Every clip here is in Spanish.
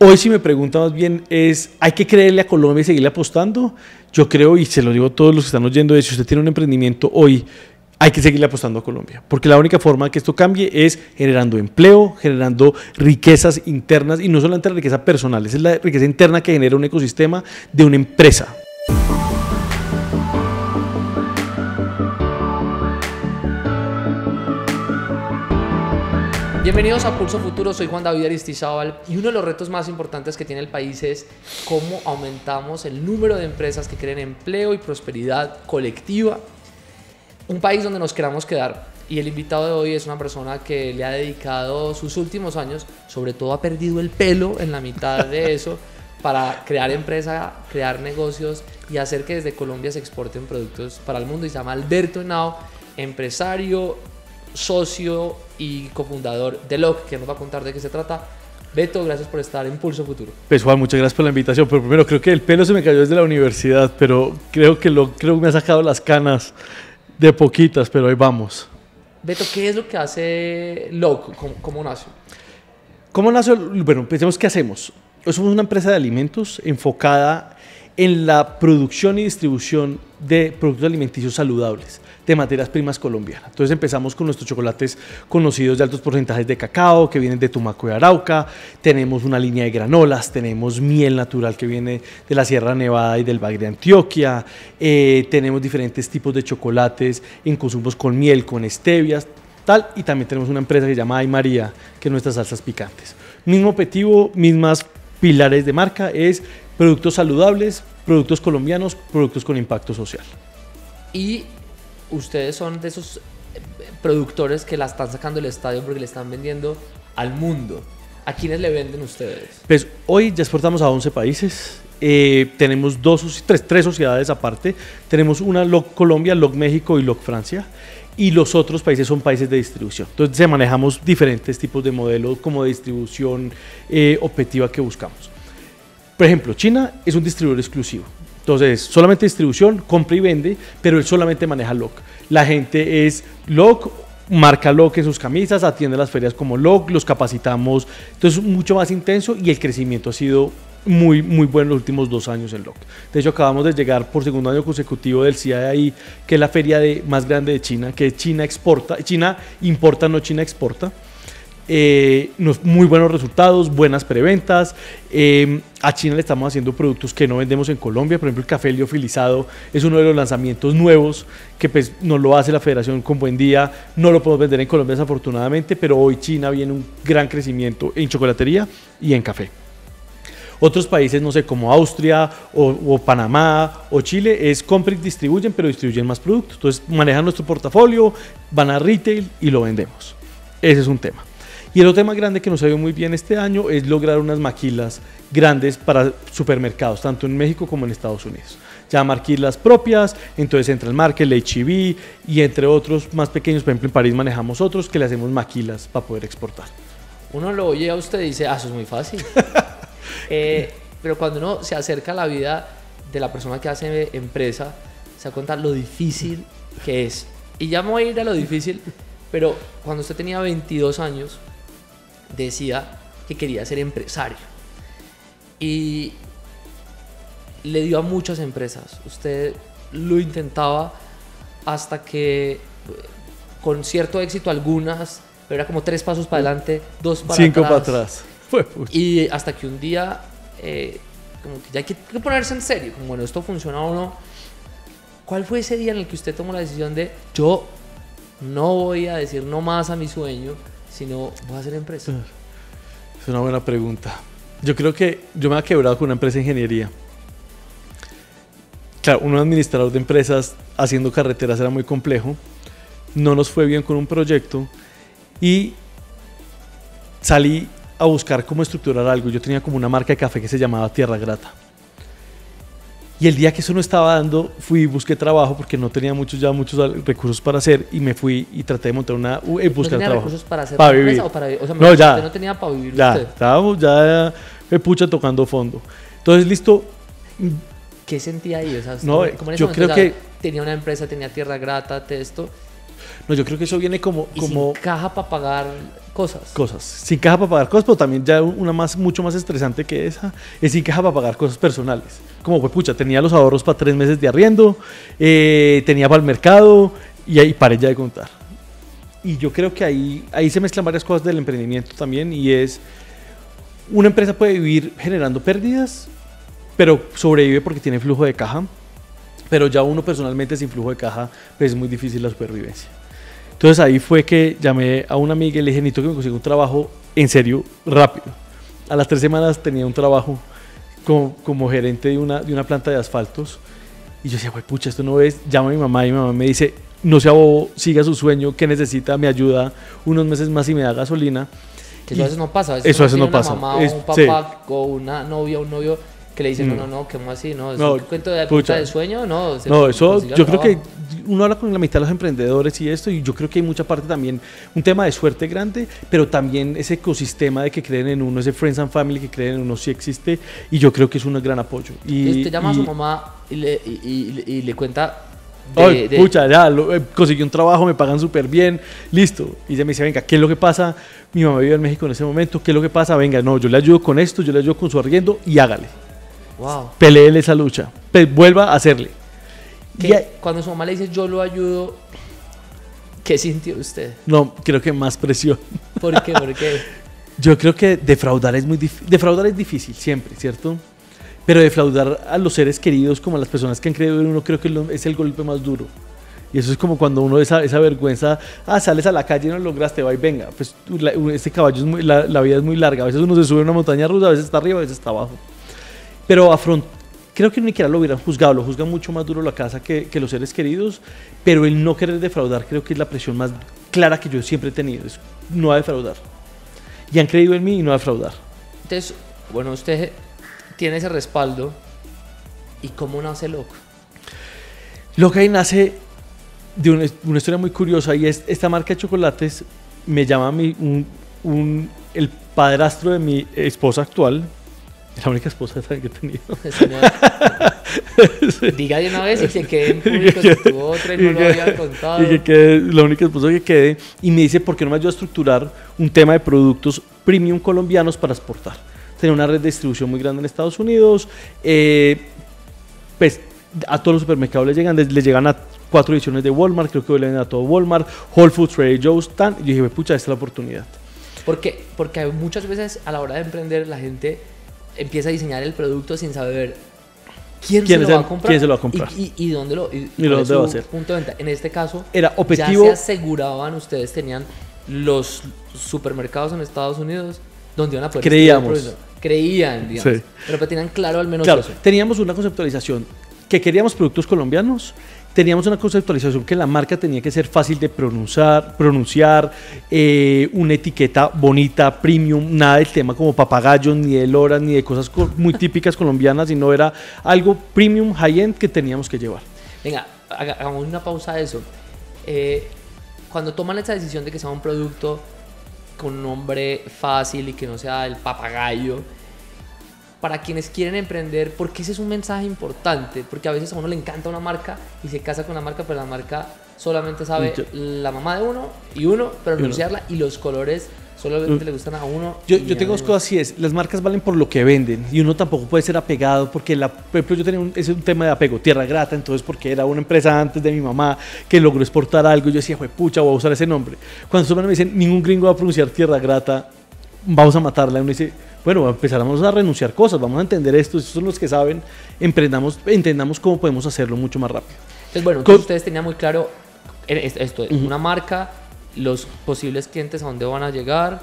Hoy si me pregunta más bien es, ¿hay que creerle a Colombia y seguirle apostando? Yo creo, y se lo digo a todos los que están oyendo, si usted tiene un emprendimiento hoy, hay que seguirle apostando a Colombia, porque la única forma que esto cambie es generando empleo, generando riquezas internas, y no solamente la riqueza personal, esa es la riqueza interna que genera un ecosistema de una empresa. Bienvenidos a Pulso Futuro, soy Juan David Aristizábal y uno de los retos más importantes que tiene el país es cómo aumentamos el número de empresas que creen empleo y prosperidad colectiva. Un país donde nos queramos quedar, y el invitado de hoy es una persona que le ha dedicado sus últimos años, sobre todo ha perdido el pelo en la mitad de eso, para crear empresa, crear negocios y hacer que desde Colombia se exporten productos para el mundo, y se llama Alberto Henao, empresario, socio y cofundador de LOC, que nos va a contar de qué se trata. Beto, gracias por estar en Pulso Futuro. Pues Juan, muchas gracias por la invitación, pero primero creo que el pelo se me cayó desde la universidad, pero creo que me ha sacado las canas de poquitas, pero ahí vamos. Beto, ¿qué es lo que hace LOC? ¿Cómo nace? ¿Cómo nace? Bueno, pensemos qué hacemos. Somos una empresa de alimentos enfocada en la producción y distribución de productos alimenticios saludables, de materias primas colombianas. Entonces empezamos con nuestros chocolates conocidos de altos porcentajes de cacao, que vienen de Tumaco y Arauca. Tenemos una línea de granolas, tenemos miel natural que viene de la Sierra Nevada y del Valle de Antioquia. Tenemos diferentes tipos de chocolates en consumos con miel, con stevias, tal. Y también tenemos una empresa que se llama Ay María, que es nuestras salsas picantes. Mismo objetivo, mismas pilares de marca, es productos saludables, productos colombianos, productos con impacto social. Y ustedes son de esos productores que la están sacando del estadio porque le están vendiendo al mundo. ¿A quiénes le venden ustedes? Pues hoy ya exportamos a 11 países. Tenemos tres sociedades aparte. Tenemos una LOC Colombia, LOC México y LOC Francia. Y los otros países son países de distribución. Entonces manejamos diferentes tipos de modelos como de distribución objetiva que buscamos. Por ejemplo, China es un distribuidor exclusivo. Entonces, solamente distribución, compra y vende, pero él solamente maneja LOC. La gente es LOC, marca LOC en sus camisas, atiende las ferias como LOC, los capacitamos. Entonces, mucho más intenso, y el crecimiento ha sido muy bueno los últimos 2 años en LOC. De hecho, acabamos de llegar por segundo año consecutivo del CII, que es la feria más grande de China, que China exporta, China importa, no China exporta. Muy buenos resultados, buenas preventas. A China le estamos haciendo productos que no vendemos en Colombia. Por ejemplo, el café liofilizado es uno de los lanzamientos nuevos que pues nos lo hace la Federación con Buen Día. No lo podemos vender en Colombia desafortunadamente, pero hoy China viene un gran crecimiento en chocolatería y en café. Otros países, no sé, como Austria o Panamá o Chile, es compra y distribuyen, pero distribuyen más productos. Entonces manejan nuestro portafolio, van a retail y lo vendemos. Ese es un tema. Y el otro tema grande que nos ha ido muy bien este año es lograr unas maquilas grandes para supermercados, tanto en México como en Estados Unidos. Ya maquilas propias, entonces Central Market, el H-E-B y entre otros más pequeños. Por ejemplo, en París manejamos otros que le hacemos maquilas para poder exportar. Uno lo oye a usted y dice, eso es muy fácil. Pero cuando uno se acerca a la vida de la persona que hace empresa, se da cuenta lo difícil que es. Y ya me voy a ir a lo difícil, pero cuando usted tenía 22 años, decía que quería ser empresario y le dio a muchas empresas. Usted lo intentaba hasta que con cierto éxito algunas, pero era como 3 pasos para adelante, 2 para 5 atrás. para atrás. Y hasta que un día como que ya hay que ponerse en serio, como bueno, esto funciona o no. ¿Cuál fue ese día en el que usted tomó la decisión de yo no voy a decir no más a mi sueño, sino voy a hacer empresa? Es una buena pregunta. Yo creo que yo me he quebrado con una empresa de ingeniería. Claro, un administrador de empresas haciendo carreteras era muy complejo. No nos fue bien con un proyecto y salí a buscar cómo estructurar algo. Yo tenía como una marca de café que se llamaba Tierra Grata. Y el día que eso no estaba dando, fui y busqué trabajo porque no tenía muchos recursos para hacer, y me fui y traté de montar buscar ¿No tenía trabajo. recursos para hacer para vivir? O para, o sea, No, ya. Usted no tenía para vivir Ya, usted. estábamos ya pucha tocando fondo. Entonces, listo. ¿Qué sentía ahí? O sea, No, ¿cómo en ese yo momento? creo O sea, que tenía una empresa, tenía Tierra Grata, esto. No, yo creo que eso viene como sin caja para pagar cosas. Sin caja para pagar cosas, pero también ya una mucho más estresante que esa, es sin caja para pagar cosas personales. Como pues pucha, tenía los ahorros para 3 meses de arriendo, tenía para el mercado y ahí paré ya de contar. Y yo creo que ahí se mezclan varias cosas del emprendimiento también, y es, una empresa puede vivir generando pérdidas, pero sobrevive porque tiene flujo de caja, pero ya uno personalmente sin flujo de caja, pues es muy difícil la supervivencia. Entonces ahí fue que llamé a una amiga y le dije, necesito que me consiga un trabajo en serio, rápido. A las 3 semanas tenía un trabajo como gerente de una planta de asfaltos, y yo decía, pues pucha, esto no es. Llamo a mi mamá y mi mamá me dice, no sea bobo, siga su sueño, que necesita, me ayuda unos meses más y me da gasolina. Que eso a veces no pasa. Eso a veces no pasa. Una mamá o un papá o una novia o un novio que le dicen, no, ¿cómo así? No, ¿es un cuento de puta de sueño? No, eso yo creo que uno habla con la mitad de los emprendedores y esto, y yo creo que hay mucha parte también, un tema de suerte grande, pero también ese ecosistema de que creen en uno, ese friends and family que creen en uno sí existe, y yo creo que es un gran apoyo. Y usted llama a su mamá y le cuenta... pucha, ya conseguí un trabajo, me pagan súper bien, listo. Y ella me dice, venga, ¿qué es lo que pasa? Mi mamá vive en México en ese momento, ¿qué es lo que pasa? Venga, no, yo le ayudo con esto, yo le ayudo con su arriendo y hágale. Wow. Peleele esa lucha, vuelva a hacerle. Cuando su mamá le dice, yo lo ayudo, ¿qué sintió usted? No, creo que más presión. ¿Por qué? ¿Por qué? Yo creo que defraudar es difícil siempre, ¿cierto? Pero defraudar a los seres queridos, como a las personas que han creído en uno, creo que es el golpe más duro. Y eso es como cuando uno esa vergüenza, sales a la calle y no lo lograste, va y venga. Pues este caballo, la vida es muy larga. A veces uno se sube a una montaña rusa, a veces está arriba, a veces está abajo. Pero creo que ni siquiera lo hubieran juzgado, lo juzgan mucho más duro la casa que los seres queridos, pero el no querer defraudar creo que es la presión más clara que yo siempre he tenido, es no a defraudar. Y han creído en mí y no a defraudar. Entonces, bueno, usted tiene ese respaldo. ¿Y cómo nace LOC? LOC ahí nace de una historia muy curiosa, y es esta marca de chocolates. Me llama el padrastro de mi esposa actual, la única esposa que he tenido. Diga de una vez y se quede en público, si tuvo otra y no lo había contado. Y que quede, la única esposa que quede, y me dice, ¿por qué no me ayuda a estructurar un tema de productos premium colombianos para exportar? Tenía una red de distribución muy grande en Estados Unidos, pues a todos los supermercados les llegan a 4 ediciones de Walmart, creo que hoy le venden a todo Walmart, Whole Foods, Trader Joe's, y yo dije, pucha, esta es la oportunidad. Porque muchas veces a la hora de emprender la gente empieza a diseñar el producto sin saber quién se lo va a comprar y dónde lo va a hacer. Punto de venta. En este caso, era objetivo, ya se aseguraban, ustedes tenían los supermercados en Estados Unidos donde iban a poder... Creían, digamos. Sí. Pero tenían claro al menos eso. Teníamos una conceptualización que queríamos productos colombianos. Teníamos una conceptualización que la marca tenía que ser fácil de pronunciar, una etiqueta bonita, premium, nada del tema como papagayos, ni de loras, ni de cosas muy típicas colombianas, sino era algo premium, high-end que teníamos que llevar. Venga, hagamos una pausa de eso. Cuando toman esa decisión de que sea un producto con un nombre fácil y que no sea el papagayo, para quienes quieren emprender, porque ese es un mensaje importante, porque a veces a uno le encanta una marca y se casa con una marca, pero la marca solamente sabe la mamá de uno, pero anunciarla, y los colores solamente le gustan a uno. Yo tengo dos cosas, así es, las marcas valen por lo que venden, y uno tampoco puede ser apegado, porque por ejemplo yo tenía un tema de apego, Tierra Grata, entonces porque era una empresa antes de mi mamá que logró exportar algo, y yo decía, pucha, voy a usar ese nombre. Cuando solo me dicen, ningún gringo va a pronunciar Tierra Grata, vamos a matarla, y uno dice, bueno, empezamos a renunciar cosas, vamos a entender esto, estos son los que saben, entendamos cómo podemos hacerlo mucho más rápido. Entonces, bueno, entonces ustedes tenían muy claro esto, una marca, los posibles clientes a dónde van a llegar.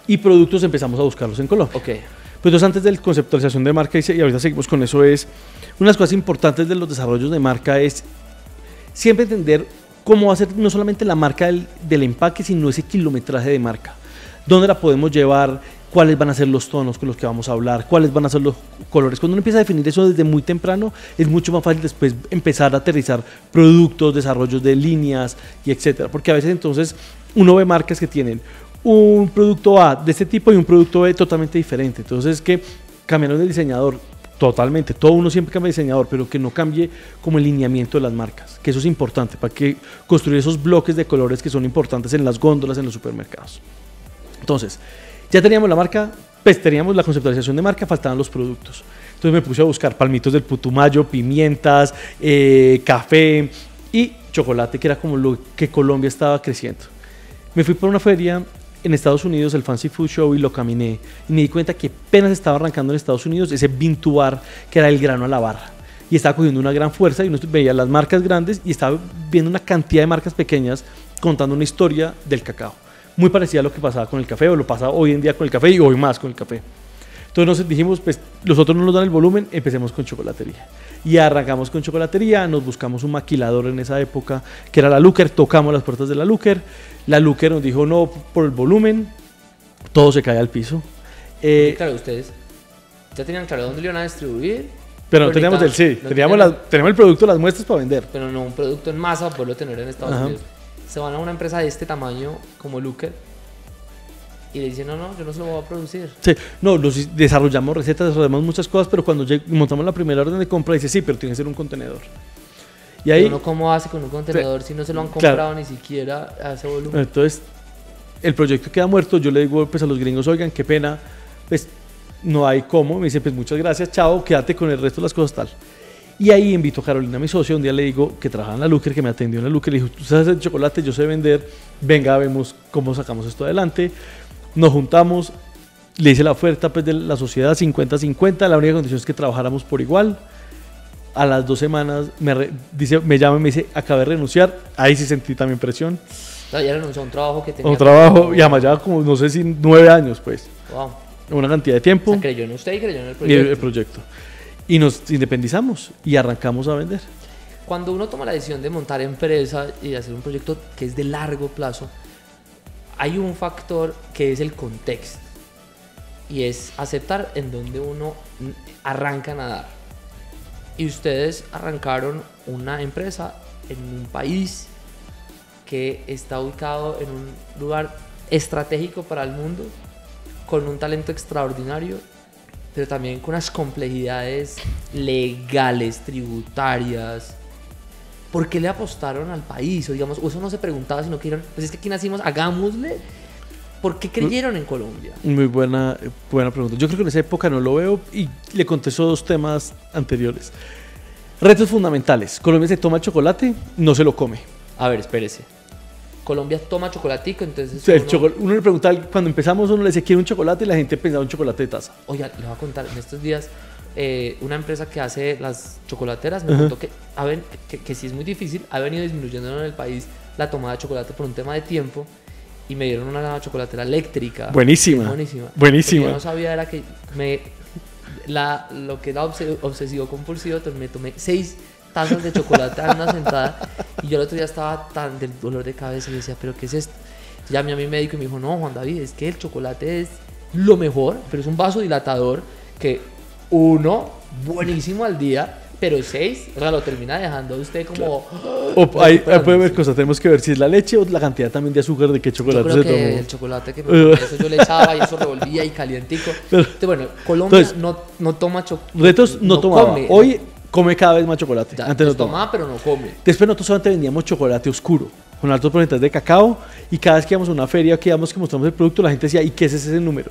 Y productos empezamos a buscarlos en Colombia. Ok. Pues entonces, antes de la conceptualización de marca, y ahorita seguimos con eso, es una de las cosas importantes de los desarrollos de marca es siempre entender cómo va a ser no solamente la marca del empaque, sino ese kilometraje de marca. ¿Dónde la podemos llevar? ¿Cuáles van a ser los tonos con los que vamos a hablar? ¿Cuáles van a ser los colores? Cuando uno empieza a definir eso desde muy temprano, es mucho más fácil después empezar a aterrizar productos, desarrollos de líneas y etcétera. Porque a veces entonces uno ve marcas que tienen un producto A de este tipo y un producto B totalmente diferente. Entonces es que cambiaron de diseñador, Totalmente, todo uno siempre cambia de diseñador, pero que no cambie como el lineamiento de las marcas, que eso es importante para que construir esos bloques de colores que son importantes en las góndolas, en los supermercados. Entonces, ya teníamos la marca, pues teníamos la conceptualización de marca, faltaban los productos. Entonces me puse a buscar palmitos del Putumayo, pimientas, café y chocolate, que era como lo que Colombia estaba creciendo. Me fui por una feria en Estados Unidos, el Fancy Food Show, y lo caminé y me di cuenta que apenas estaba arrancando en Estados Unidos ese bean to bar, que era el grano a la barra, y estaba cogiendo una gran fuerza y uno veía las marcas grandes y estaba viendo una cantidad de marcas pequeñas contando una historia del cacao, muy parecida a lo que pasaba con el café, o lo pasa hoy en día con el café y hoy más con el café. Entonces nos dijimos, pues los otros no nos dan el volumen, empecemos con chocolatería. Y arrancamos con chocolatería, nos buscamos un maquilador en esa época, que era la Looker, tocamos las puertas de la Looker nos dijo no por el volumen, todo se cae al piso. Claro, ustedes ya tenían claro dónde lo iban a distribuir. Pero no teníamos teníamos el producto, las muestras para vender. Pero no un producto en masa para poderlo tener en Estados Unidos. Se van a una empresa de este tamaño como Looker y le dicen, no, yo no se lo voy a producir. Sí, no, desarrollamos recetas, desarrollamos muchas cosas, pero cuando montamos la primera orden de compra, dice, sí, pero tiene que ser un contenedor. Y ahí, ¿uno cómo hace con un contenedor si no se lo han comprado ni siquiera a ese volumen? Entonces, el proyecto queda muerto. Yo le digo pues, a los gringos, oigan, qué pena, pues no hay cómo. Me dice, pues muchas gracias, chao, quédate con el resto de las cosas, tal. Y ahí invito a Carolina, mi socia, un día le digo que trabajaba en la Looker, que me atendió en la Looker, le dijo, tú sabes hacer chocolate, yo sé vender, venga, vemos cómo sacamos esto adelante. Nos juntamos, le hice la oferta pues, de la sociedad 50-50, la única condición es que trabajáramos por igual. A las 2 semanas me llama y me dice, acabé de renunciar, ahí sí sentí también presión. Ya renunció a un trabajo que tenía. Un trabajo, y además ya como, no sé si 9 años pues. Wow. Una cantidad de tiempo. O sea, creyó en usted y creyó en el proyecto. El proyecto. Y nos independizamos y arrancamos a vender. Cuando uno toma la decisión de montar empresa y de hacer un proyecto que es de largo plazo, hay un factor que es el contexto y es aceptar en donde uno arranca a nadar. Y ustedes arrancaron una empresa en un país que está ubicado en un lugar estratégico para el mundo, con un talento extraordinario, pero también con unas complejidades legales, tributarias. ¿Por qué le apostaron al país? O digamos, eso no se preguntaba, sino que dijeron, pues es que aquí nacimos, hagámosle. ¿Por qué creyeron en Colombia? Muy buena pregunta. Yo creo que en esa época no lo veo y le contesto 2 temas anteriores. Retos fundamentales. Colombia se toma el chocolate, no se lo come. A ver, espérese. Colombia toma chocolatico, entonces... Uno le preguntaba, cuando empezamos uno le decía, ¿quiere un chocolate? Y la gente pensaba un chocolate de taza. Oiga, le voy a contar, en estos días, una empresa que hace las chocolateras me contó que sí es muy difícil, ha venido disminuyendo en el país la tomada de chocolate por un tema de tiempo, y me dieron una chocolatera eléctrica. Buenísima. Buenísima. Lo que yo no sabía era que lo que era obsesivo compulsivo, entonces me tomé 6 tazas de chocolate en una sentada, y yo el otro día estaba tan del dolor de cabeza y decía, ¿pero qué es esto? Llamé a mi médico y me dijo, no, Juan David, es que el chocolate es lo mejor, pero es un vasodilatador que 1, buenísimo al día, pero 6, o sea, lo termina dejando usted como... Ahí puede haber cosas, tenemos que ver si es la leche o la cantidad también de azúcar de qué chocolate se tomó. Yo creo que el chocolate que eso yo le echaba y eso revolvía y calientico. Entonces, bueno, Colombia entonces, no toma chocolate. Retos no tomaba. Hoy come cada vez más chocolate. Ya, antes no tomaba, pero no come. Después nosotros solamente vendíamos chocolate oscuro, con altos porcentajes de cacao, y cada vez que íbamos a una feria, que mostramos el producto, la gente decía, ¿y qué es ese número?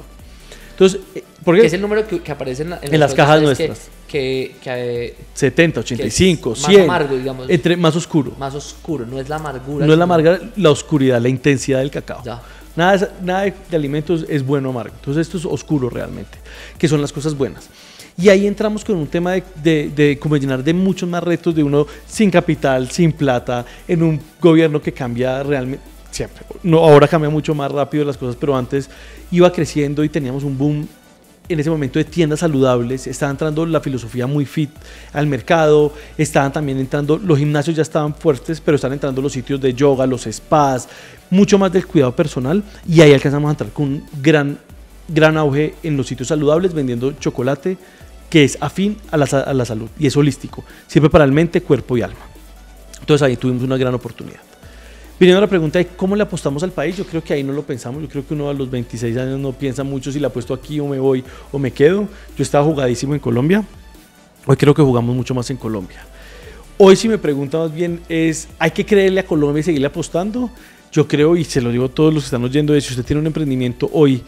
Entonces, ¿por qué? ¿Qué es el número que aparece en las cajas nuestras? Que 70, 85, 100. Más amargo, digamos. Más oscuro. Más oscuro, no es la amargura. No es la amargura, la oscuridad, la intensidad del cacao. Ya. Nada de alimentos es bueno o amargo. Entonces esto es oscuro realmente, que son las cosas buenas. Y ahí entramos con un tema de como llenar de muchos más retos, de uno sin capital, sin plata, en un gobierno que cambia realmente siempre. No, ahora cambia mucho más rápido las cosas, pero antes iba creciendo y teníamos un boom en ese momento de tiendas saludables. Estaba entrando la filosofía muy fit al mercado, estaban también entrando, los gimnasios ya estaban fuertes, pero están entrando los sitios de yoga, los spas, mucho más del cuidado personal, y ahí alcanzamos a entrar con un gran auge en los sitios saludables, vendiendo chocolate que es afín a la salud y es holístico, siempre para el mente, cuerpo y alma. Entonces ahí tuvimos una gran oportunidad. Viniendo a la pregunta de cómo le apostamos al país, yo creo que ahí no lo pensamos. Yo creo que uno a los 26 años no piensa mucho si le apuesto aquí o me voy o me quedo. Yo estaba jugadísimo en Colombia. Hoy creo que jugamos mucho más en Colombia. Hoy, si me pregunta más bien, ¿hay que creerle a Colombia y seguirle apostando? Yo creo, y se lo digo a todos los que están oyendo, si usted tiene un emprendimiento hoy,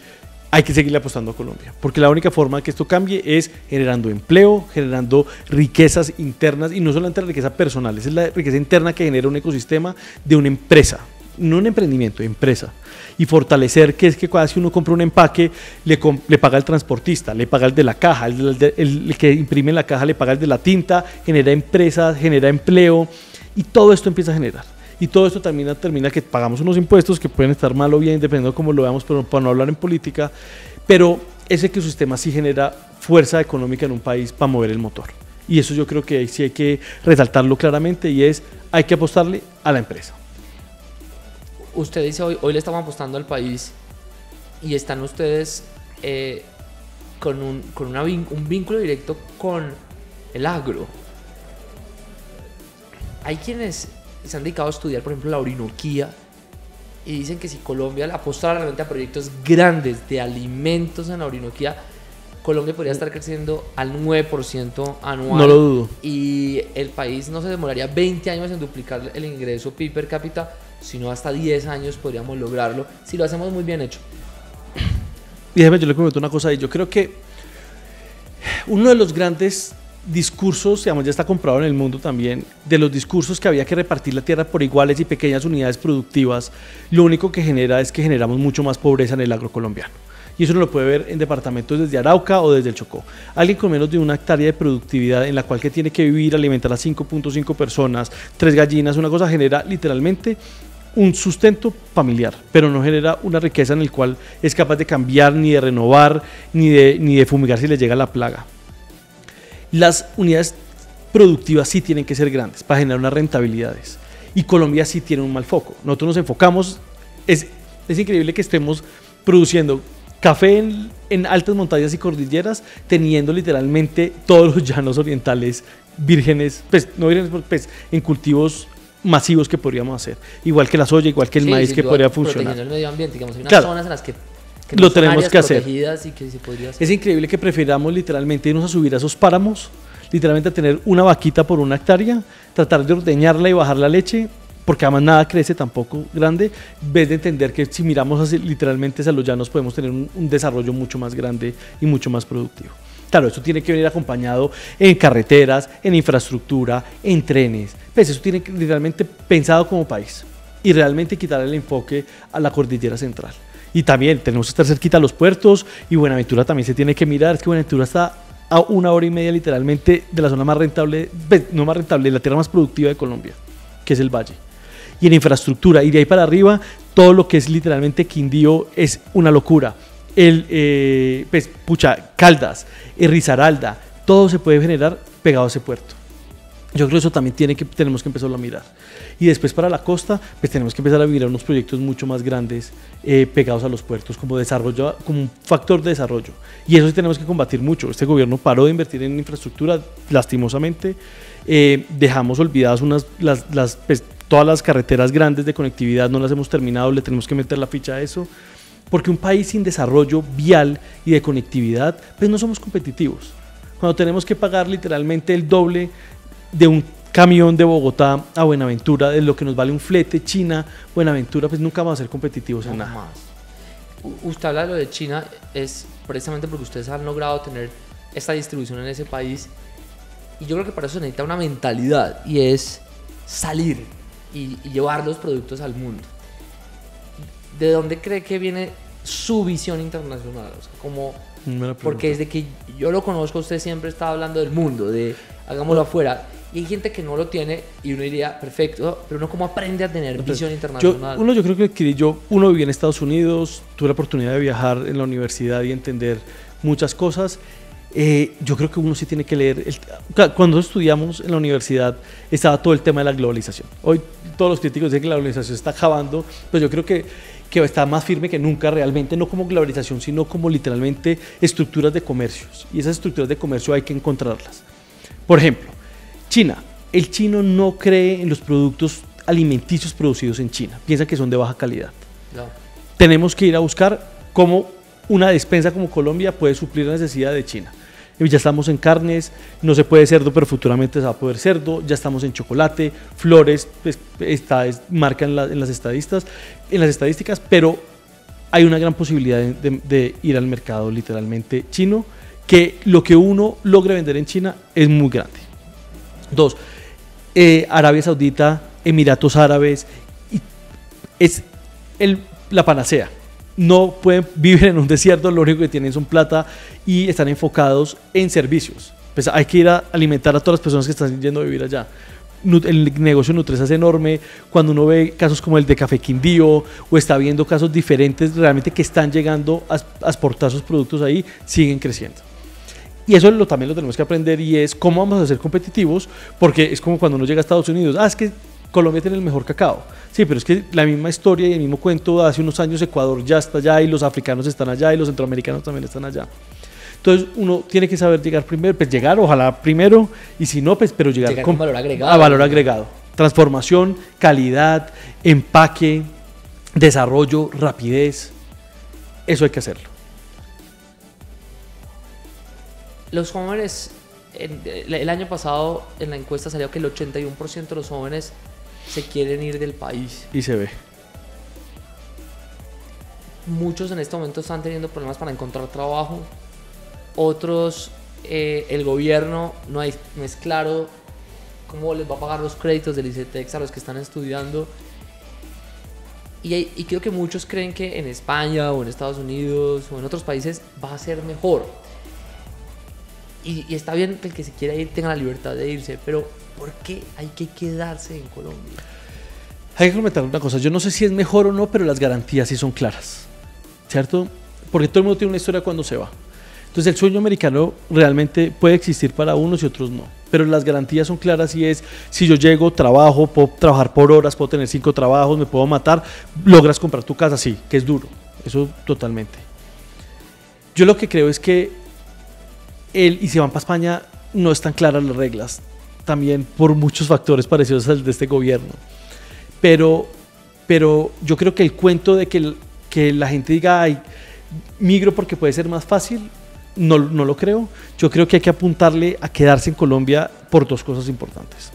hay que seguirle apostando a Colombia, porque la única forma de que esto cambie es generando empleo, generando riquezas internas, y no solamente la riqueza personal, esa es la riqueza interna que genera un ecosistema de una empresa, no un emprendimiento, empresa. Y fortalecer que es que cada vez que uno compra un empaque, le paga el transportista, le paga el de la caja, el que imprime la caja le paga el de la tinta, genera empresas, genera empleo, y todo esto empieza a generar. Y todo esto termina que pagamos unos impuestos que pueden estar mal o bien, dependiendo de cómo lo veamos, pero para no hablar en política, pero ese ecosistema sí genera fuerza económica en un país para mover el motor. Y eso yo creo que sí hay que resaltarlo claramente, y hay que apostarle a la empresa. Usted dice hoy le estamos apostando al país, y están ustedes con un vínculo directo con el agro. Hay quienes se han dedicado a estudiar, por ejemplo, la Orinoquía, y dicen que si Colombia apostara realmente a proyectos grandes de alimentos en la Orinoquía, Colombia podría estar creciendo al 9% anual. No lo dudo. Y el país no se demoraría 20 años en duplicar el ingreso PIB per cápita, sino hasta 10 años podríamos lograrlo si lo hacemos muy bien hecho. Y déjeme, yo le comento una cosa ahí. Yo creo que uno de los grandes discursos, digamos, ya está comprobado en el mundo también, de los discursos que había que repartir la tierra por iguales y pequeñas unidades productivas, lo único que genera es que generamos mucho más pobreza en el agro colombiano. Y eso uno lo puede ver en departamentos desde Arauca o desde el Chocó. Alguien con menos de una hectárea de productividad en la cual que tiene que vivir, alimentar a 5.5 personas, 3 gallinas, una cosa, genera literalmente un sustento familiar, pero no genera una riqueza en el cual es capaz de cambiar, ni de renovar, ni de fumigar si le llega la plaga. Las unidades productivas sí tienen que ser grandes para generar unas rentabilidades, y Colombia sí tiene un mal foco. Nosotros nos enfocamos, es increíble que estemos produciendo café en altas montañas y cordilleras, teniendo literalmente todos los llanos orientales vírgenes, pues no vírgenes, pues en cultivos masivos que podríamos hacer, igual que la soya, igual que el maíz, que podría funcionar. Protegiendo el medio ambiente, digamos, hay unas Claro, zonas en las que no lo tenemos que hacer. Y que se podría hacer. Es increíble que prefiramos literalmente irnos a subir a esos páramos, literalmente a tener una vaquita por una hectárea, tratar de ordeñarla y bajar la leche, porque además nada crece tampoco grande, en vez de entender que si miramos así, literalmente hacia los llanos podemos tener un desarrollo mucho más grande y mucho más productivo. Claro, esto tiene que venir acompañado en carreteras, en infraestructura, en trenes. Pues eso tiene que literalmente pensado como país, y realmente quitar el enfoque a la cordillera central. Y también tenemos que estar cerquita a los puertos, y Buenaventura también se tiene que mirar. Es que Buenaventura está a 1 hora y media literalmente de la zona más rentable, no más rentable, la tierra más productiva de Colombia, que es el Valle. Y en infraestructura, y de ahí para arriba, todo lo que es literalmente Quindío es una locura. Caldas, Risaralda, todo se puede generar pegado a ese puerto. Yo creo que eso también tenemos que empezar a mirar. Y después para la costa, pues tenemos que empezar a mirar unos proyectos mucho más grandes pegados a los puertos, como un factor de desarrollo. Y eso sí tenemos que combatir mucho. Este gobierno paró de invertir en infraestructura, lastimosamente. Dejamos olvidadas todas las carreteras grandes de conectividad, no las hemos terminado, le tenemos que meter la ficha a eso. Porque un país sin desarrollo vial y de conectividad, pues no somos competitivos. Cuando tenemos que pagar literalmente el doble de un camión de Bogotá a Buenaventura, de lo que nos vale un flete China-Buenaventura, pues nunca vamos a ser competitivos en nada. Más. Usted habla de lo de China, es precisamente porque ustedes han logrado tener esta distribución en ese país, y yo creo que para eso se necesita una mentalidad, y es salir y llevar los productos al mundo. ¿De dónde cree que viene su visión internacional? O sea, porque desde que yo lo conozco, usted siempre está hablando del mundo, de hagámoslo afuera. Y hay gente que no lo tiene, y uno diría, perfecto, pero uno cómo aprende a tener visión internacional. Yo creo que uno viví en Estados Unidos, tuve la oportunidad de viajar en la universidad y entender muchas cosas. Yo creo que uno sí tiene que leer. Cuando estudiamos en la universidad estaba todo el tema de la globalización. Hoy todos los críticos dicen que la globalización está acabando, pero yo creo que está más firme que nunca realmente, no como globalización, sino como literalmente estructuras de comercios. Y esas estructuras de comercio hay que encontrarlas. Por ejemplo, China. El chino no cree en los productos alimenticios producidos en China. Piensa que son de baja calidad. No. Tenemos que ir a buscar cómo una despensa como Colombia puede suplir la necesidad de China. Ya estamos en carnes, no se puede cerdo, pero futuramente se va a poder cerdo, ya estamos en chocolate, flores, pues, marcan en las estadísticas, pero hay una gran posibilidad de ir al mercado literalmente chino, que lo que uno logre vender en China es muy grande. 2, Arabia Saudita, Emiratos Árabes, es la panacea. No pueden vivir en un desierto, lo único que tienen son plata y están enfocados en servicios. Pues hay que ir a alimentar a todas las personas que están yendo a vivir allá. El negocio Nutresa es enorme. Cuando uno ve casos como el de Café Quindío o está viendo casos diferentes realmente que están llegando a exportar sus productos ahí, siguen creciendo. Y eso también lo tenemos que aprender, y es cómo vamos a ser competitivos, porque es como cuando uno llega a Estados Unidos, es que Colombia tiene el mejor cacao. Sí, pero es que la misma historia y el mismo cuento, hace unos años Ecuador ya está allá y los africanos están allá y los centroamericanos también están allá. Entonces uno tiene que saber llegar primero, pues llegar ojalá primero, y si no, pues pero llegar con valor agregado. A valor agregado. Transformación, calidad, empaque, desarrollo, rapidez. Eso hay que hacerlo. Los jóvenes, el año pasado en la encuesta salió que el 81% de los jóvenes se quieren ir del país. Y se ve. Muchos en este momento están teniendo problemas para encontrar trabajo. Otros, el gobierno no es claro cómo les va a pagar los créditos del ICETEX a los que están estudiando. Y creo que muchos creen que en España o en Estados Unidos o en otros países va a ser mejor. Y está bien que el que se quiera ir tenga la libertad de irse, pero ¿por qué hay que quedarse en Colombia? Hay que comentar una cosa, yo no sé si es mejor o no, pero las garantías sí son claras, ¿cierto? Porque todo el mundo tiene una historia cuando se va. Entonces el sueño americano realmente puede existir para unos y otros no, pero las garantías son claras, y es, si yo llego, trabajo, puedo trabajar por horas, puedo tener 5 trabajos, me puedo matar, logras comprar tu casa, sí, que es duro, eso totalmente. Yo lo que creo es que y si van para España, no están claras las reglas, también por muchos factores parecidos al de este gobierno. Pero yo creo que el cuento de que la gente diga, ay, migro porque puede ser más fácil, no lo creo. Yo creo que hay que apuntarle a quedarse en Colombia por 2 cosas importantes.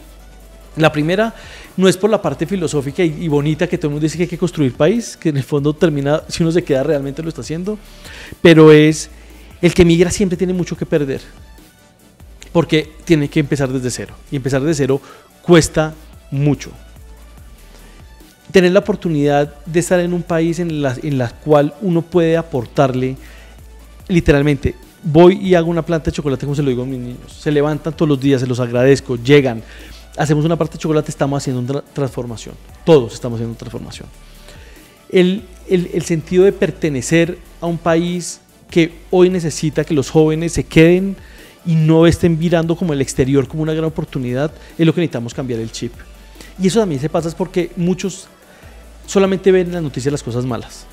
La primera, no es por la parte filosófica y bonita que todo el mundo dice que hay que construir país, que en el fondo termina, si uno se queda realmente lo está haciendo, pero es el que migra siempre tiene mucho que perder, porque tiene que empezar desde cero, y empezar desde cero cuesta mucho. Tener la oportunidad de estar en un país en la cual uno puede aportarle, literalmente, voy y hago una planta de chocolate, como se lo digo a mis niños, se levantan todos los días, se los agradezco, llegan, hacemos una parte de chocolate, estamos haciendo una transformación, todos estamos haciendo una transformación. El sentido de pertenecer a un país que hoy necesita que los jóvenes se queden y no estén mirando como el exterior como una gran oportunidad, es lo que necesitamos cambiar el chip. Y eso también se pasa es porque muchos solamente ven en las noticias las cosas malas.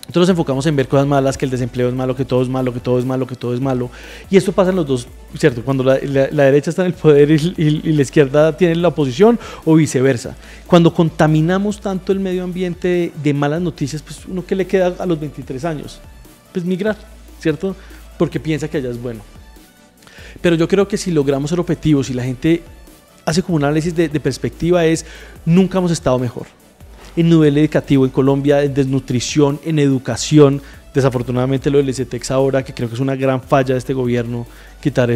Entonces nos enfocamos en ver cosas malas, que el desempleo es malo, que todo es malo, que todo es malo, que todo es malo. Y esto pasa en los dos, ¿cierto? Cuando la derecha está en el poder y la izquierda tiene la oposición, o viceversa. Cuando contaminamos tanto el medio ambiente de malas noticias, pues uno, ¿qué le queda a los 23 años? Pues migrar, ¿cierto? Porque piensa que allá es bueno. Pero yo creo que si logramos ser objetivos y la gente hace como un análisis de perspectiva, nunca hemos estado mejor. En nivel educativo en Colombia, en desnutrición, en educación, desafortunadamente lo del ICETEX ahora, que creo que es una gran falla de este gobierno, quitar no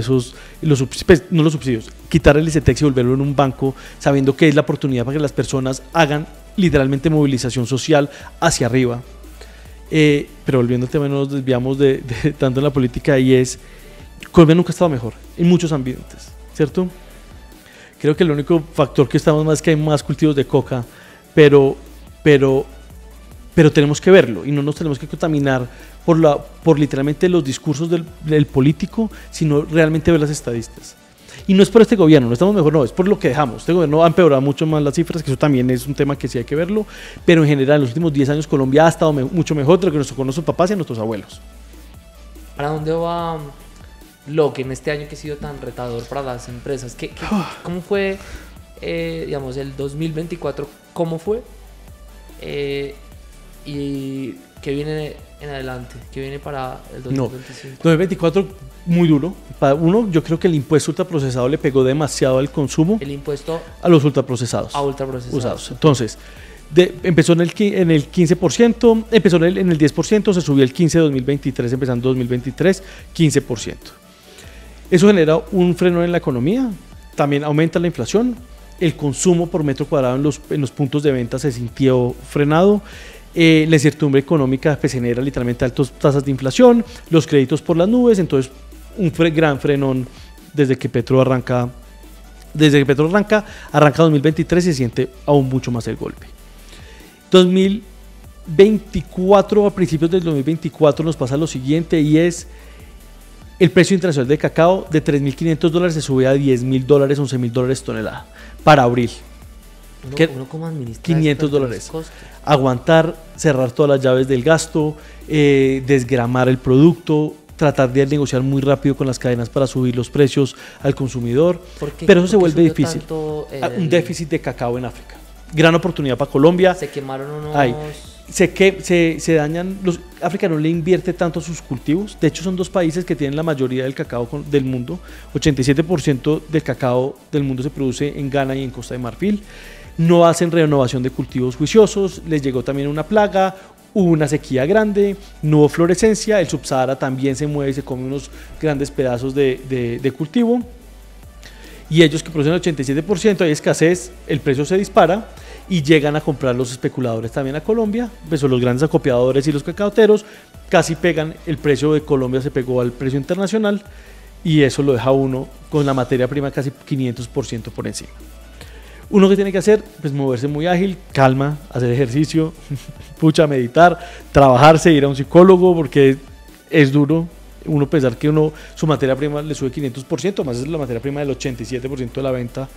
los subsidios, quitar el ICETEX y volverlo en un banco, sabiendo que es la oportunidad para que las personas hagan literalmente movilización social hacia arriba. Pero volviendo al tema, no nos desviamos de tanto en la política, y Colombia nunca ha estado mejor en muchos ambientes, ¿cierto? Creo que el único factor que estamos más es que hay más cultivos de coca, pero tenemos que verlo y no nos tenemos que contaminar por literalmente los discursos del político, sino realmente ver las estadísticas. Y no es por este gobierno, no estamos mejor, no, es por lo que dejamos. Este gobierno ha empeorado mucho más las cifras, que eso también es un tema que sí hay que verlo, pero en general en los últimos 10 años Colombia ha estado mucho mejor de lo que nos tocó con nuestros papás y a nuestros abuelos. ¿Para dónde va lo que en este año que ha sido tan retador para las empresas? ¿Cómo fue, digamos, el 2024? ¿Cómo fue? Y ¿Qué viene en adelante? ¿Qué viene para el 2025? No, 2024 muy duro. Para uno, yo creo que el impuesto ultraprocesado le pegó demasiado al consumo. El impuesto a los ultraprocesados. A ultraprocesados. Entonces, empezó en el 15%, empezó en el 10%, se subió el 15% de 2023, empezando 2023, 15%. Eso genera un freno en la economía, también aumenta la inflación, el consumo por metro cuadrado en los puntos de venta se sintió frenado. La incertidumbre económica pues, genera literalmente altas tasas de inflación, los créditos por las nubes, entonces un gran frenón desde que Petro arranca 2023 se siente aún mucho más el golpe. 2024, a principios del 2024 nos pasa lo siguiente y es el precio internacional de cacao de $3.500 se sube a $10.000, $11.000 tonelada para abril. Uno como administrar $500. Aguantar, cerrar todas las llaves del gasto, desgramar el producto, tratar de negociar muy rápido con las cadenas para subir los precios al consumidor. Pero eso se vuelve difícil. Un déficit de cacao en África. Gran oportunidad para Colombia. Se quemaron unos... Se dañan. África no le invierte tanto a sus cultivos. De hecho, son dos países que tienen la mayoría del cacao del mundo. 87% del cacao del mundo se produce en Ghana y en Costa de Marfil. No hacen renovación de cultivos juiciosos. Les llegó también una plaga. Hubo una sequía grande. No hubo florescencia. El Subsahara también se mueve y se come unos grandes pedazos de cultivo. Y ellos que producen el 87%, hay escasez, el precio se dispara y llegan a comprar los especuladores también a Colombia, pues son los grandes acopiadores y los cacaoteros, casi pegan, el precio de Colombia se pegó al precio internacional y eso lo deja uno con la materia prima casi 500% por encima. Uno que tiene que hacer, pues moverse muy ágil, calma, hacer ejercicio, meditar, trabajarse, ir a un psicólogo porque es duro. Uno pensar que su materia prima le sube 500%, más es la materia prima del 87% de la venta,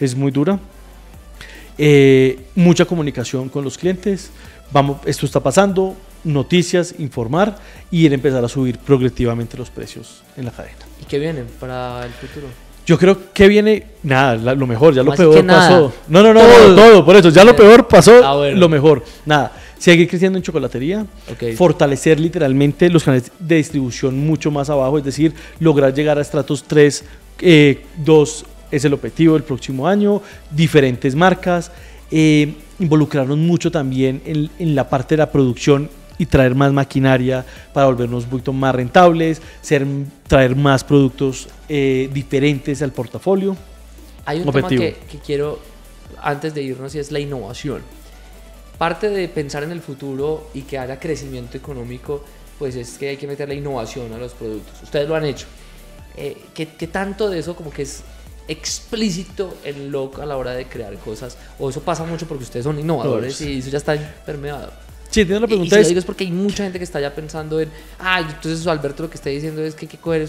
es muy dura. Mucha comunicación con los clientes, esto está pasando, noticias, informar y empezar a subir progresivamente los precios en la cadena. ¿Y qué viene para el futuro? Yo creo que viene, nada, lo mejor, ya lo peor pasó. No, todo, por eso, ya lo peor pasó, bueno. Lo mejor, nada. Seguir creciendo en chocolatería, fortalecer literalmente los canales de distribución mucho más abajo, es decir, lograr llegar a estratos 3, 2 es el objetivo del próximo año, diferentes marcas, involucrarnos mucho también en la parte de la producción y traer más maquinaria para volvernos un poquito más rentables, traer más productos diferentes al portafolio. Hay un tema que quiero, antes de irnos, y es la innovación. Parte de pensar en el futuro y que haya crecimiento económico, pues es que hay que meter la innovación a los productos. Ustedes lo han hecho. ¿Qué tanto de eso como que es explícito en LOC a la hora de crear cosas? ¿O eso pasa mucho porque ustedes son innovadores y eso ya está permeado? Sí, entiendo la pregunta. Y si lo digo es porque hay mucha gente que está ya pensando en, entonces Alberto lo que está diciendo es que hay que coger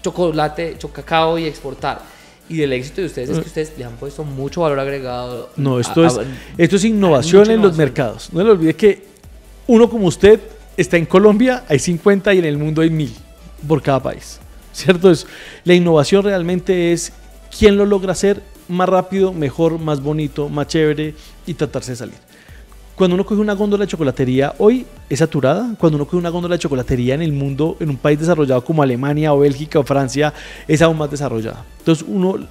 chocolate, cacao y exportar. Y del éxito de ustedes es que ustedes le han puesto mucho valor agregado. No, esto es innovación en los mercados. No le olvide que uno como usted está en Colombia, hay 50 y en el mundo hay 1000 por cada país. ¿Cierto? La innovación realmente es quién lo logra hacer más rápido, mejor, más bonito, más chévere y tratarse de salir. Cuando uno coge una góndola de chocolatería hoy es saturada. Cuando uno coge una góndola de chocolatería en el mundo, en un país desarrollado como Alemania o Bélgica o Francia, es aún más desarrollada. Entonces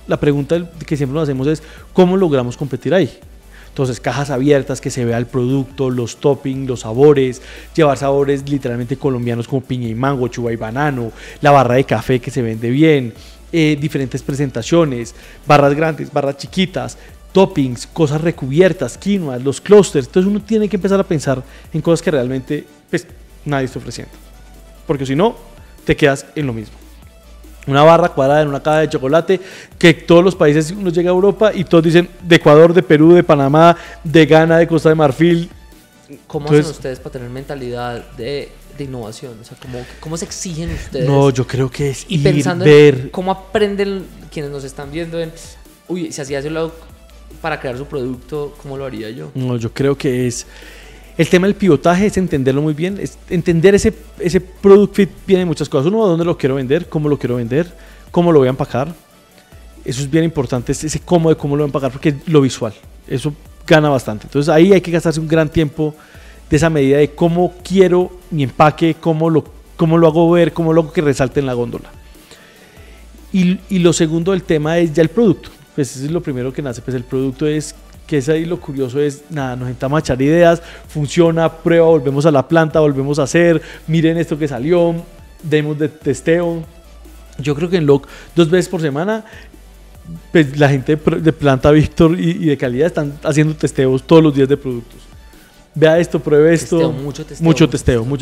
la pregunta que siempre nos hacemos es ¿cómo logramos competir ahí? Entonces cajas abiertas, que se vea el producto, los toppings, los sabores, llevar sabores literalmente colombianos como piña y mango, chuba y banano, la barra de café que se vende bien, diferentes presentaciones, barras grandes, barras chiquitas, toppings, cosas recubiertas, quinoa, los clusters. Entonces uno tiene que empezar a pensar en cosas que realmente pues, nadie está ofreciendo. Porque si no, te quedas en lo mismo. Una barra cuadrada en una caja de chocolate que todos los países, uno llega a Europa y todos dicen de Ecuador, de Perú, de Panamá, de Ghana, de Costa de Marfil. ¿Cómo hacen ustedes para tener mentalidad de innovación? O sea, ¿cómo se exigen ustedes? No, yo creo que es y pensando en cómo aprenden quienes nos están viendo si hacía eso para crear su producto, ¿cómo lo haría yo? No, yo creo que es el tema del pivotaje, es entenderlo muy bien, es entender ese product fit viene de muchas cosas. Uno, ¿dónde lo quiero vender? ¿Cómo lo quiero vender? ¿Cómo lo voy a empacar? Eso es bien importante, ese cómo lo voy a empacar, porque lo visual, eso gana bastante. Entonces ahí hay que gastarse un gran tiempo de esa medida de cómo quiero mi empaque, cómo lo hago ver, cómo lo hago que resalte en la góndola. Y lo segundo del tema es ya el producto. Pues eso es lo primero que nace, pues el producto es, que es ahí lo curioso es, nada, nos sentamos a echar ideas, funciona, prueba, volvemos a la planta, volvemos a hacer, miren esto que salió, demos de testeo. Yo creo que en LOC 2 veces por semana, pues la gente de planta Víctor y de calidad están haciendo testeos todos los días de productos. Vea esto, pruebe esto. Mucho testeo. Por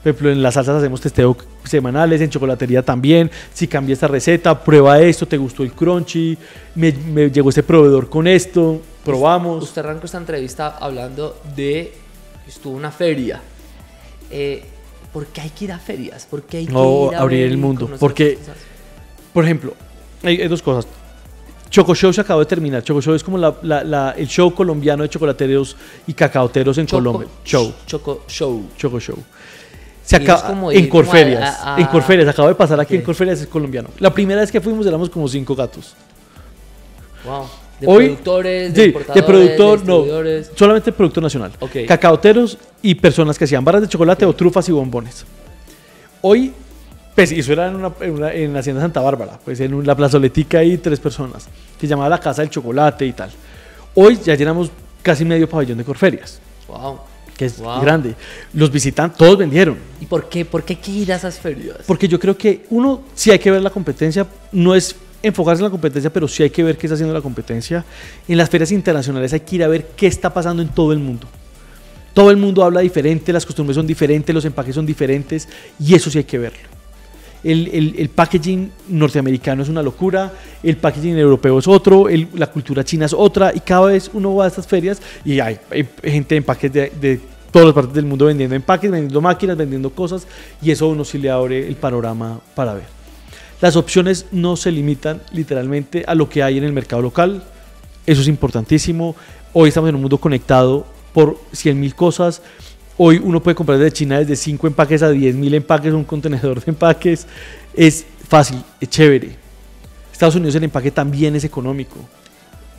ejemplo, en las salsas hacemos testeo semanales, en chocolatería también. Si cambia esta receta, prueba esto, te gustó el crunchy, me llegó este proveedor con esto, probamos. Usted arrancó esta entrevista hablando de que estuvo en una feria. ¿Por qué hay que ir a ferias? ¿Por qué hay que ir a abrir el mundo? Porque, por ejemplo, hay 2 cosas. Choco Show se acabó de terminar. Choco Show es como el show colombiano de chocolateros y cacaoteros en Colombia. Choco Show. Se acaba en Corferias. En Corferias, acaba de pasar aquí en Corferias, es colombiano. La primera vez que fuimos éramos como 5 gatos. Wow. ¿De productores, de importadores, de productor, de distribuidores? No, solamente producto nacional. Okay. Cacaoteros y personas que hacían barras de chocolate o trufas y bombones. Hoy, pues, eso era en la Hacienda Santa Bárbara, pues en la plazoletica hay 3 personas, que se llamaba la Casa del Chocolate y tal. Hoy ya llenamos casi medio pabellón de Corferias. Wow. Que es grande. Los visitantes, todos vendieron. ¿Y por qué hay que ir a esas ferias? Porque yo creo que uno, sí hay que ver la competencia, no es enfocarse en la competencia, pero sí hay que ver qué está haciendo la competencia. En las ferias internacionales hay que ir a ver qué está pasando en todo el mundo. Todo el mundo habla diferente, las costumbres son diferentes, los empaques son diferentes, y eso sí hay que verlo. El packaging norteamericano es una locura, el packaging europeo es otro, la cultura china es otra, y cada vez uno va a estas ferias y hay gente de empaques de todas las partes del mundo vendiendo empaques, vendiendo máquinas, vendiendo cosas, y eso a uno sí le abre el panorama para ver. Las opciones no se limitan literalmente a lo que hay en el mercado local, eso es importantísimo. Hoy estamos en un mundo conectado por 100.000 cosas. Hoy uno puede comprar de China desde 5 empaques a 10.000 empaques, un contenedor de empaques. Es fácil, es chévere. Estados Unidos el empaque también es económico.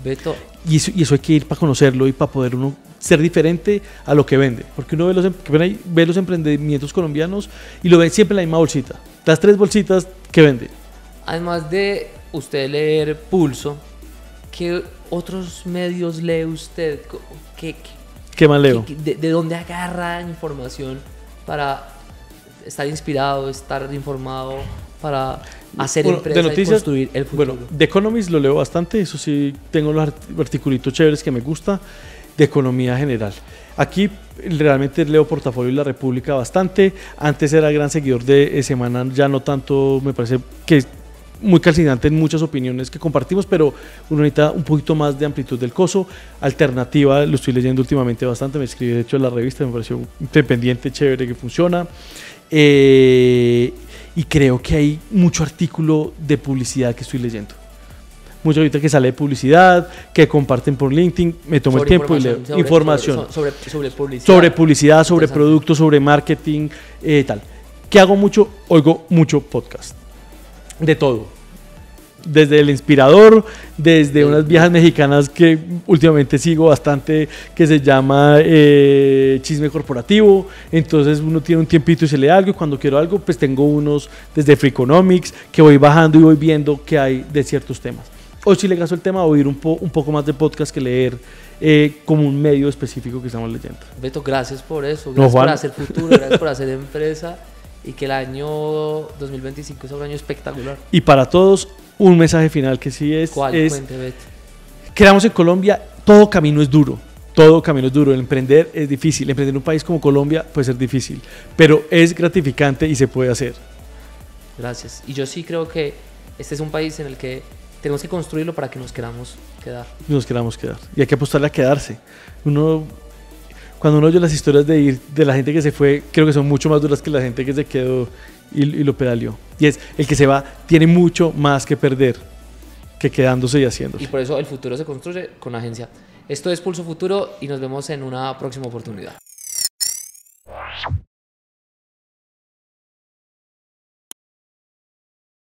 Beto. Y eso hay que ir para conocerlo y para poder uno ser diferente a lo que vende. Porque uno ve los emprendimientos colombianos y lo ve siempre en la misma bolsita. Las 3 bolsitas que vende. Además de usted leer Pulso, ¿qué otros medios lee usted? ¿Qué más leo? ¿De dónde agarra información para estar inspirado, estar informado, para hacer empresas y construir el futuro? Bueno, The Economist lo leo bastante, eso sí, tengo los articulitos chéveres que me gusta, de economía general. Aquí realmente leo Portafolio y La República bastante. Antes era gran seguidor de Semana, ya no tanto, me parece que es muy calcinante en muchas opiniones que compartimos, pero uno necesita un poquito más de amplitud del coso. Alternativa, lo estoy leyendo últimamente bastante, me escribí de hecho en la revista, me pareció independiente, chévere, que funciona. Y creo que hay mucho artículo de publicidad que estoy leyendo. Mucho ahorita que sale de publicidad, que comparten por LinkedIn, me tomo el tiempo y leo información sobre publicidad, sobre productos, sobre marketing, tal. ¿Qué hago mucho? Oigo mucho podcast. De todo. Desde El Inspirador, desde unas viejas mexicanas que últimamente sigo bastante, que se llama Chisme Corporativo. Entonces uno tiene un tiempito y se lee algo, y cuando quiero algo, pues tengo unos desde Freakonomics, que voy bajando y voy viendo qué hay de ciertos temas. Hoy sí le gasto el tema, oír un poco más de podcast que leer como un medio específico que estamos leyendo. Beto, gracias por eso, gracias por hacer futuro, gracias por hacer empresa, y que el año 2025 sea un año espectacular. Y para todos, un mensaje final que sí es... ¿Cuál? Cuente, Beto. Quedamos en Colombia, todo camino es duro. Todo camino es duro, el emprender es difícil, emprender en un país como Colombia puede ser difícil, pero es gratificante y se puede hacer. Gracias, y yo sí creo que este es un país en el que tenemos que construirlo para que nos queramos quedar. Y hay que apostarle a quedarse. Cuando uno oye las historias de la gente que se fue, creo que son mucho más duras que la gente que se quedó y lo pedaleó. Y es, el que se va tiene mucho más que perder que quedándose y haciéndose. Y por eso el futuro se construye con agencia. Esto es Pulso Futuro y nos vemos en una próxima oportunidad.